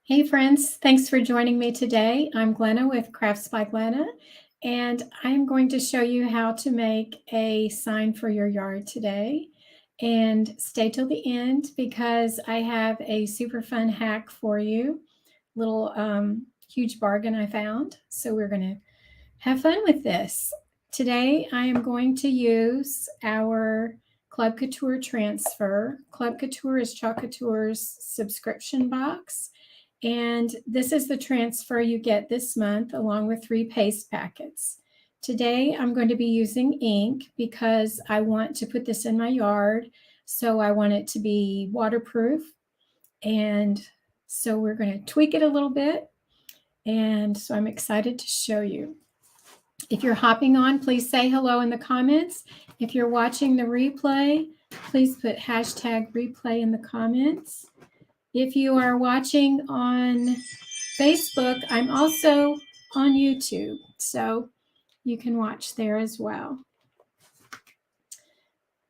Hey friends, thanks for joining me today. I'm Glenna with Crafts by Glenna, and I'm going to show you how to make a sign for your yard today. And stay till the end because I have a super fun hack for you. Little huge bargain I found. So we're going to have fun with this. Today I am going to use our Club Couture transfer. Club Couture is Chalk Couture's subscription box. And this is the transfer you get this month along with 3 paste packets. Today I'm going to be using ink because I want to put this in my yard. So I want it to be waterproof. And so we're going to tweak it a little bit. And so I'm excited to show you. If you're hopping on, please say hello in the comments. If you're watching the replay, please put hashtag replay in the comments. If you are watching on Facebook, I'm also on YouTube, so you can watch there as well.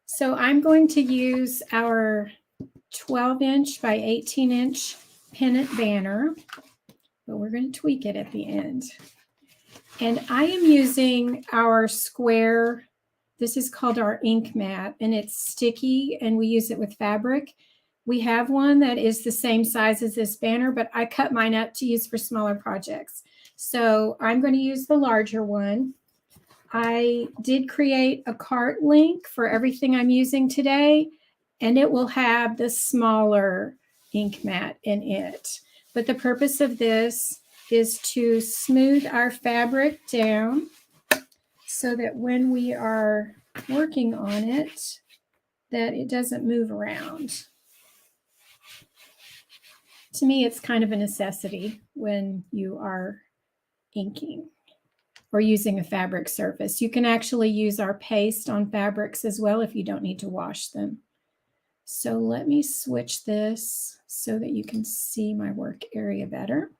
So I'm going to use our 12-inch by 18-inch Pennant Banner, but we're going to tweak it at the end. And I am using our square, this is called our ink mat, and it's sticky, and we use it with fabric. We have one that is the same size as this banner, but I cut mine up to use for smaller projects. So I'm going to use the larger one. I did create a cart link for everything I'm using today, and it will have the smaller ink mat in it. But the purpose of this is to smooth our fabric down so that when we are working on it, that it doesn't move around. To me, it's kind of a necessity when you are inking or using a fabric surface. You can actually use our paste on fabrics as well if you don't need to wash them. So let me switch this so that you can see my work area better.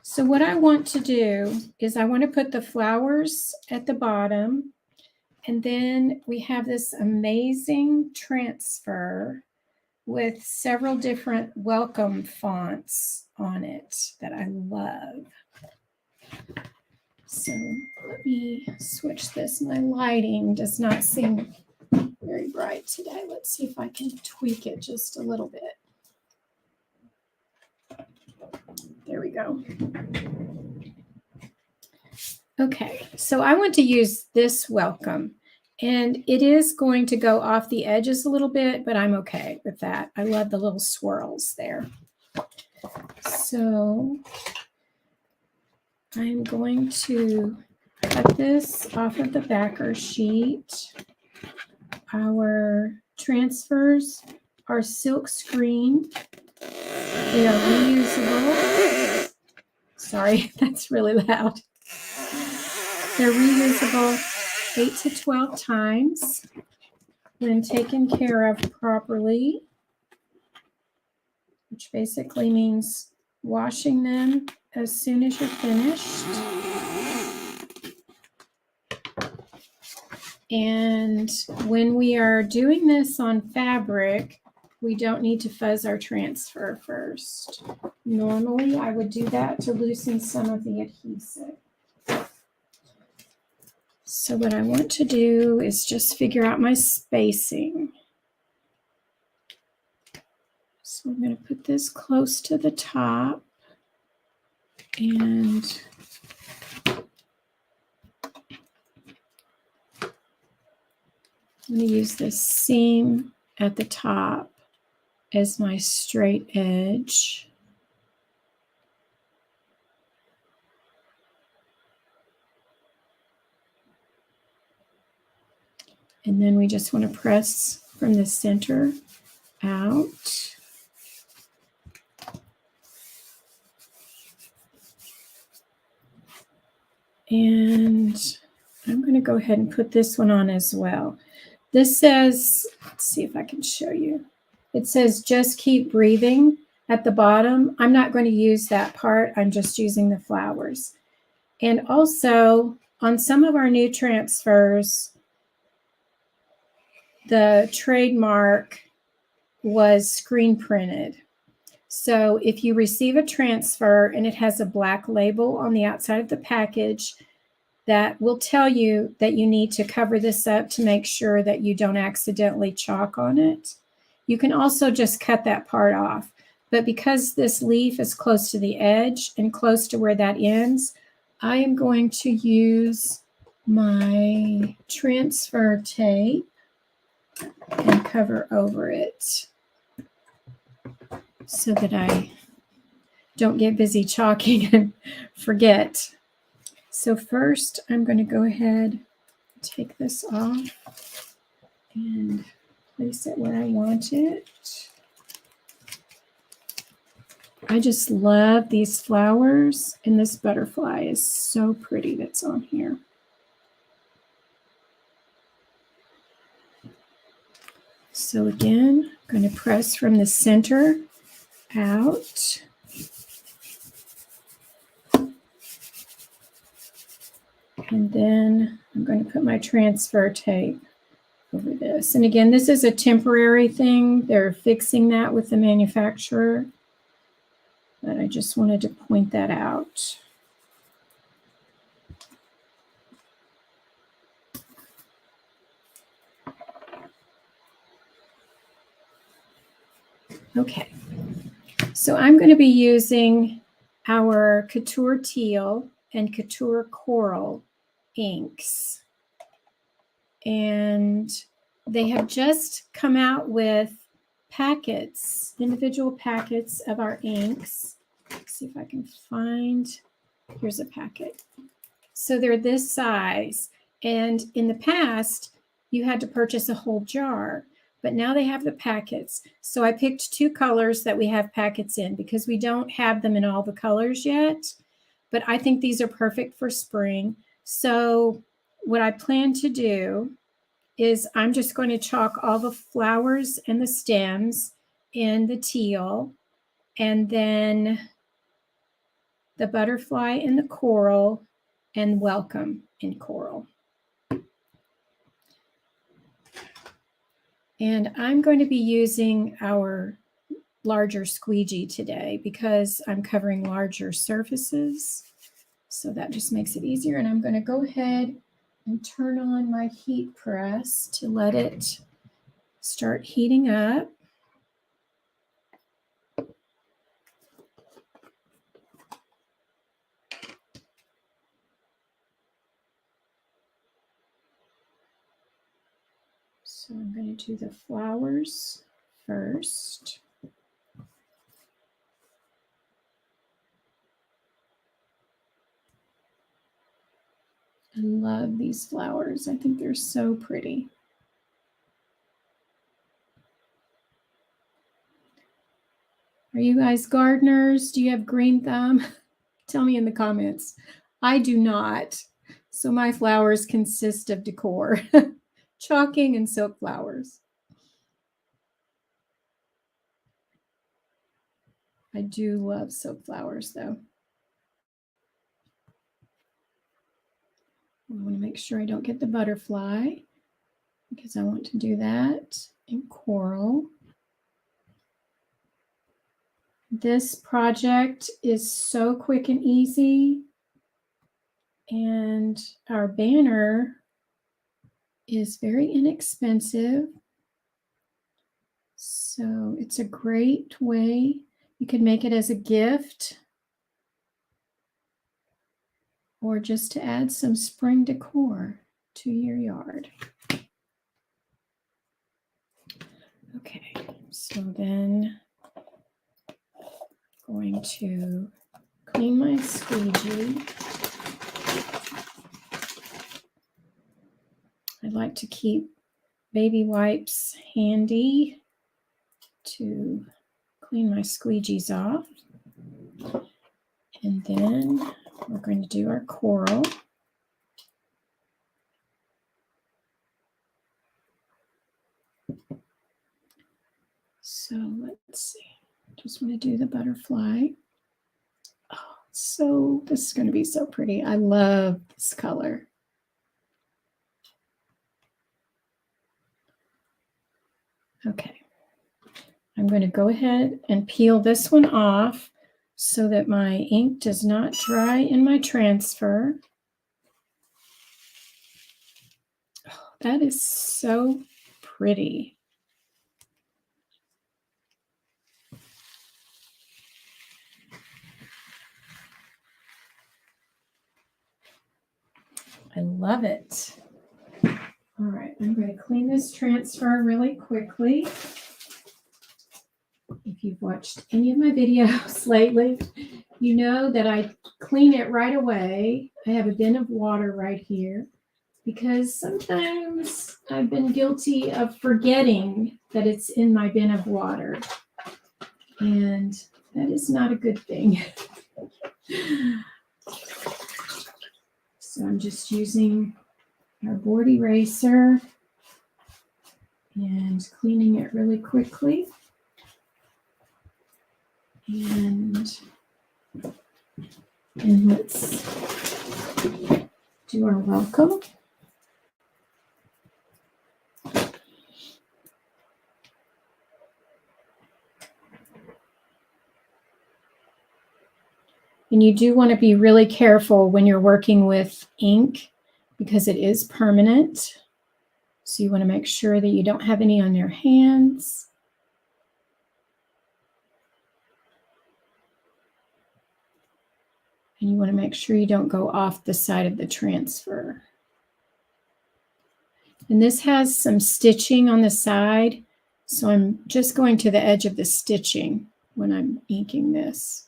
So what I want to do is I want to put the flowers at the bottom, and then we have this amazing transfer with several different welcome fonts on it that I love. So let me switch this. My lighting does not seem very bright today. Let's see if I can tweak it just a little bit. There we go. Okay, so I want to use this welcome. And it is going to go off the edges a little bit, but I'm okay with that. I love the little swirls there. So I'm going to cut this off of the backer sheet. Our transfers are silk screen. They are reusable. Sorry, that's really loud. They're reusable 8 to 12 times when taken care of properly, which basically means washing them as soon as you're finished. And when we are doing this on fabric, we don't need to fuzz our transfer first. Normally, I would do that to loosen some of the adhesive. So what I want to do is just figure out my spacing. So I'm going to put this close to the top, and I'm going to use this seam at the top as my straight edge. And then we just want to press from the center out. And I'm going to go ahead and put this one on as well. This says, let's see if I can show you. It says, just keep breathing at the bottom. I'm not going to use that part. I'm just using the flowers. And also, on some of our new transfers, the trademark was screen printed. So if you receive a transfer and it has a black label on the outside of the package, that will tell you that you need to cover this up to make sure that you don't accidentally chalk on it. You can also just cut that part off. But because this leaf is close to the edge and close to where that ends, I am going to use my transfer tape and cover over it so that I don't get busy chalking and forget. So first, I'm going to go ahead and take this off and place it where I want it. I just love these flowers, and this butterfly is so pretty that's on here. So again, I'm going to press from the center out. And then I'm going to put my transfer tape over this. And again, this is a temporary thing. They're fixing that with the manufacturer. But I just wanted to point that out. Okay, so I'm going to be using our Couture Teal and Couture Coral inks. And they have just come out with packets, individual packets of our inks. Let's see if I can find, here's a packet. So they're this size. And in the past, you had to purchase a whole jar, but now they have the packets. So I picked 2 colors that we have packets in because we don't have them in all the colors yet, but I think these are perfect for spring. So what I plan to do is I'm just going to chalk all the flowers and the stems in the teal, and then the butterfly in the coral, and welcome in coral. And I'm going to be using our larger squeegee today because I'm covering larger surfaces. So that just makes it easier. And I'm going to go ahead and turn on my heat press to let it start heating up. So I'm going to do the flowers first. I love these flowers. I think they're so pretty. Are you guys gardeners? Do you have green thumb? Tell me in the comments. I do not. So my flowers consist of decor, chalking and silk flowers. I do love silk flowers though. I want to make sure I don't get the butterfly because I want to do that in coral. This project is so quick and easy, and our banner is very inexpensive. So it's a great way. You can make it as a gift or just to add some spring decor to your yard. Okay, so then I'm going to clean my squeegee. I'd like to keep baby wipes handy to clean my squeegees off. And then we're going to do our coral. So let's see. Just want to do the butterfly. Oh, so this is going to be so pretty. I love this color. Okay. I'm going to go ahead and peel this one off so that my ink does not dry in my transfer. Oh, that is so pretty. I love it. All right, I'm going to clean this transfer really quickly. If you've watched any of my videos lately, you know that I clean it right away. I have a bin of water right here because sometimes I've been guilty of forgetting that it's in my bin of water. And that is not a good thing. So I'm just using our board eraser and cleaning it really quickly. And let's do our welcome. And you do want to be really careful when you're working with ink because it is permanent. So you want to make sure that you don't have any on your hands. And you want to make sure you don't go off the side of the transfer. And this has some stitching on the side, so I'm just going to the edge of the stitching when I'm inking this.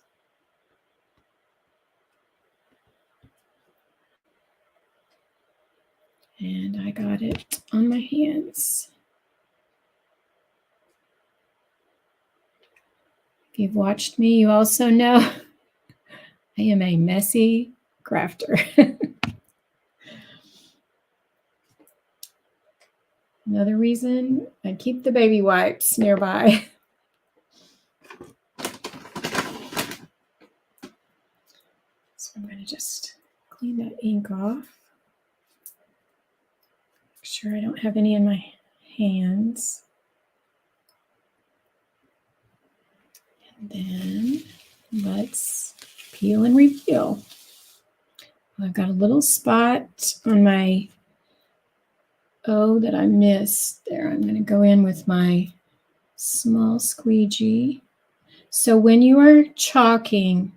And I got it on my hands. If you've watched me, you also know I am a messy crafter. Another reason, I keep the baby wipes nearby. So I'm going to just clean that ink off. Make sure I don't have any in my hands. And then let's peel and reveal. I've got a little spot on my O that I missed there. I'm going to go in with my small squeegee. So when you are chalking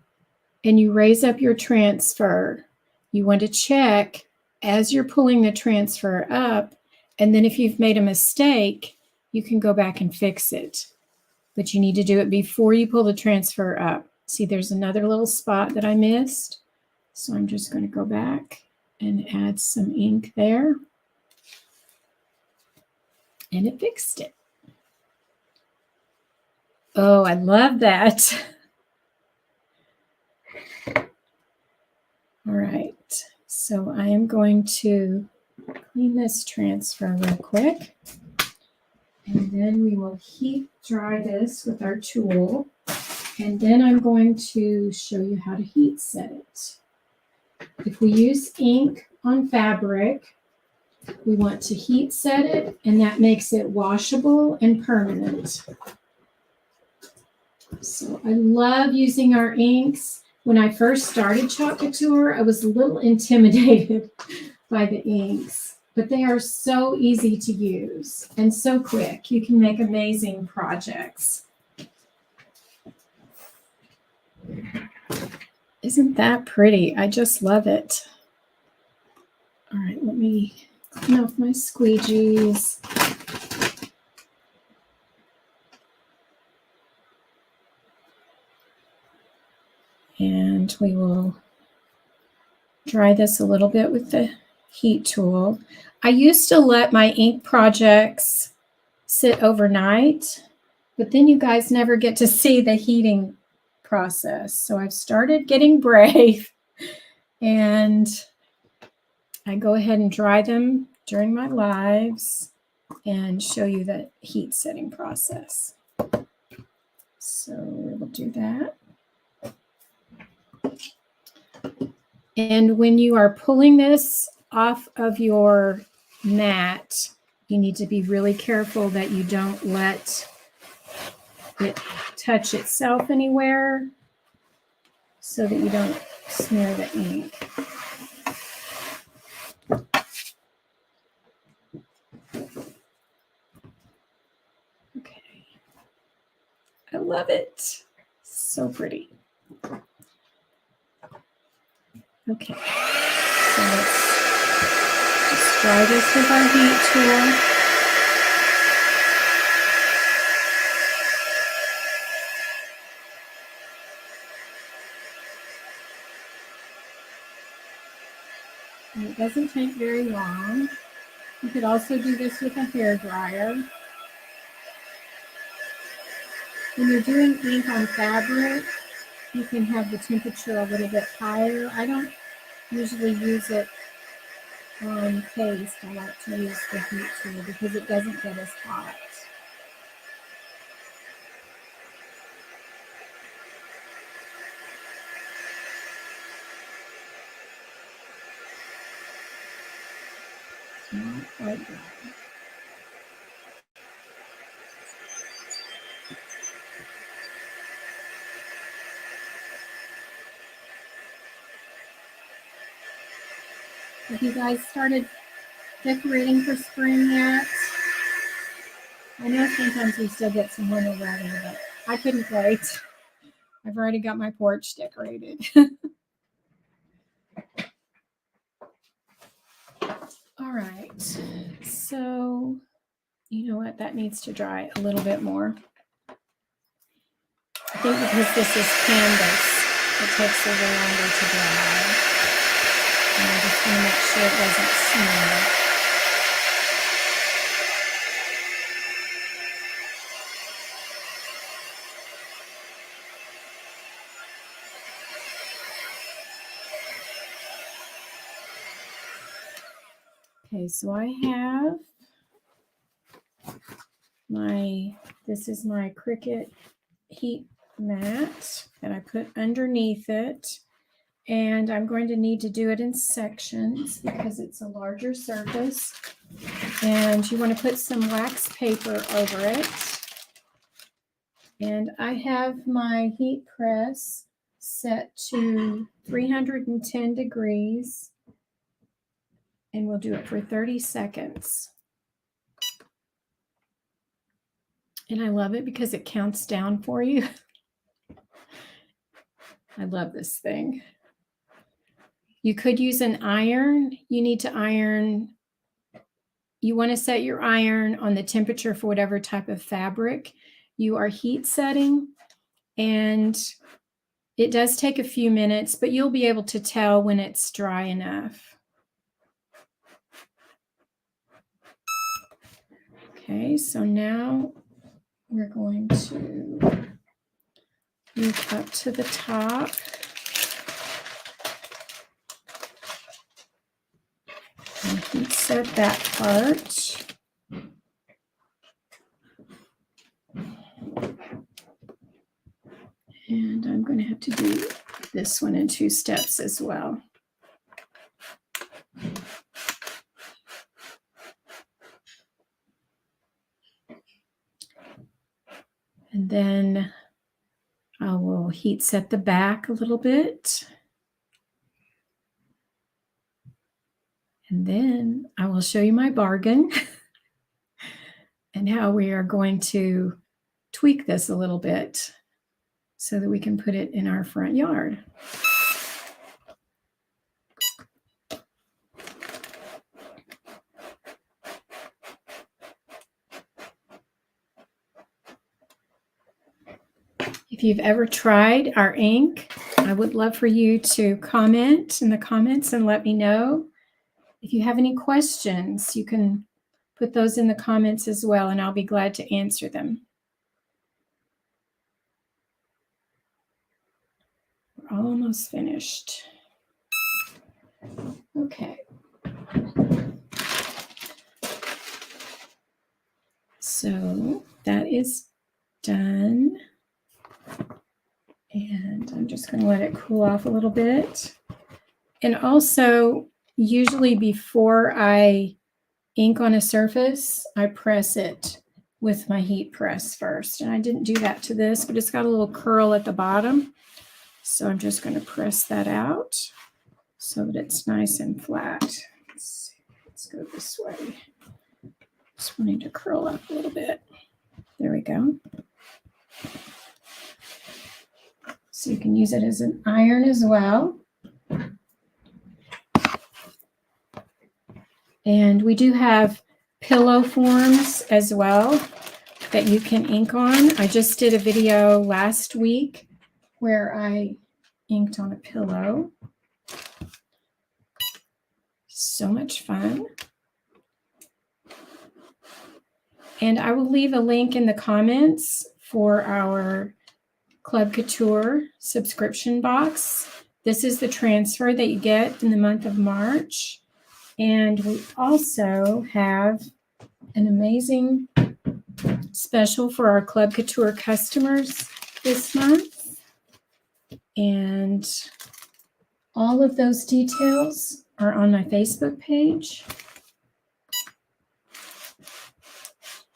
and you raise up your transfer, you want to check as you're pulling the transfer up, and then if you've made a mistake, you can go back and fix it. But you need to do it before you pull the transfer up. See, there's another little spot that I missed. So I'm just going to go back and add some ink there. And it fixed it. Oh, I love that. All right, so I am going to clean this transfer real quick. And then we will heat dry this with our tool. And then I'm going to show you how to heat set it. If we use ink on fabric, we want to heat set it, and that makes it washable and permanent. So I love using our inks. When I first started Club Couture, I was a little intimidated by the inks, but they are so easy to use and so quick. You can make amazing projects. Isn't that pretty? I just love it. All right, let me clean off my squeegees. And we will dry this a little bit with the heat tool. I used to let my ink projects sit overnight, but then you guys never get to see the heating process. So I've started getting brave, and I go ahead and dry them during my lives and show you the heat setting process. So we'll do that. And when you are pulling this off of your mat, you need to be really careful that you don't let it touch itself anywhere so that you don't smear the ink. Okay. I love it. So pretty. Okay. So let's just dry this with our heat tool. And it doesn't take very long. You could also do this with a hair dryer. When you're doing ink on fabric, you can have the temperature a little bit higher. I don't usually use it on paste. I like to use the heat tool because it doesn't get as hot. It's not quite dry. Have you guys started decorating for spring yet? I know sometimes we still get some winter weather, but I couldn't wait. I've already got my porch decorated. All right, so you know what? That needs to dry a little bit more. I think because this is canvas, it takes a little longer to dry. And I just want to make sure it doesn't smear. Okay, so I have this is my Cricut heat mat that I put underneath it. And I'm going to need to do it in sections because it's a larger surface. And you want to put some wax paper over it. And I have my heat press set to 310 degrees. And we'll do it for 30 seconds. And I love it because it counts down for you. I love this thing. You could use an iron. You need to iron. You want to set your iron on the temperature for whatever type of fabric you are heat setting. And it does take a few minutes, but you'll be able to tell when it's dry enough. Okay, so now we're going to move up to the top. And heat set that part. And I'm going to have to do this one in 2 steps as well. And then I will heat set the back a little bit. And then I will show you my bargain and how we are going to tweak this a little bit so that we can put it in our front yard. If you've ever tried our ink, I would love for you to comment in the comments and let me know. If you have any questions, you can put those in the comments as well, and I'll be glad to answer them. We're almost finished. Okay. So that is done. And I'm just going to let it cool off a little bit. And also, usually before I ink on a surface, I press it with my heat press first. And I didn't do that to this, but it's got a little curl at the bottom. So I'm just going to press that out so that it's nice and flat. Let's go this way. Just wanting to curl up a little bit. There we go. So you can use it as an iron as well. And we do have pillow forms as well that you can ink on. I just did a video last week where I inked on a pillow. So much fun. And I will leave a link in the comments for our Club Couture subscription box. This is the transfer that you get in the month of March. And we also have an amazing special for our Club Couture customers this month. And all of those details are on my Facebook page.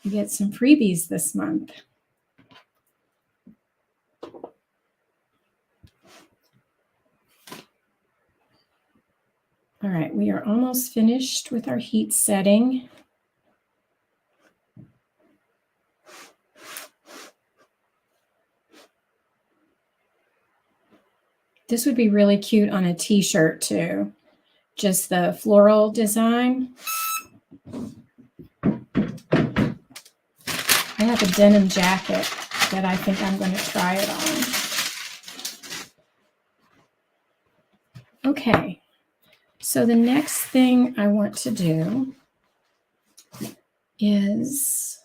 You get some freebies this month. All right, we are almost finished with our heat setting. This would be really cute on a t-shirt too. Just the floral design. I have a denim jacket that I think I'm going to try it on. Okay, so the next thing I want to do is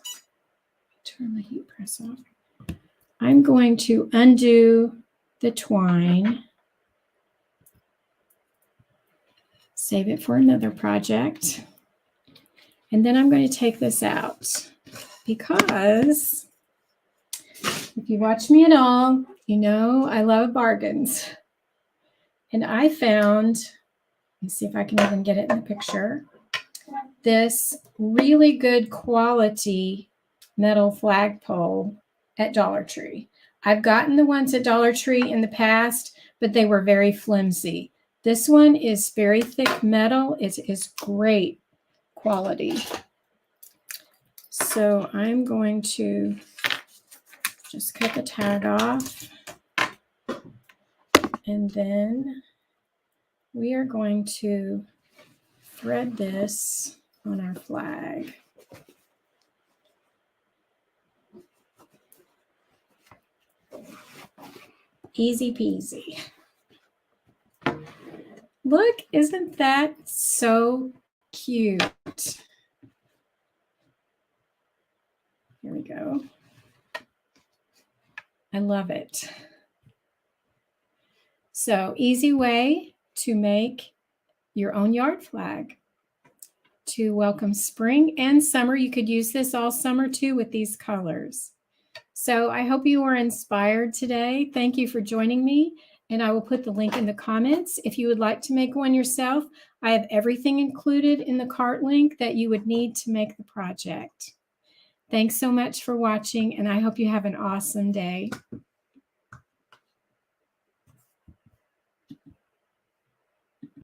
turn the heat press off. I'm going to undo the twine. Save it for another project. And then I'm going to take this out because if you watch me at all, you know I love bargains. And I found, let me see if I can even get it in the picture, this really good quality metal flagpole at Dollar Tree. I've gotten the ones at Dollar Tree in the past, but they were very flimsy. This one is very thick metal. It is great quality. So I'm going to just cut the tag off. And then we are going to thread this on our flag. Easy peasy. Look, isn't that so cute? Here we go. I love it. So, easy way to make your own yard flag to welcome spring and summer. You could use this all summer too with these colors. So I hope you were inspired today. Thank you for joining me. And I will put the link in the comments. If you would like to make one yourself, I have everything included in the cart link that you would need to make the project. Thanks so much for watching, and I hope you have an awesome day.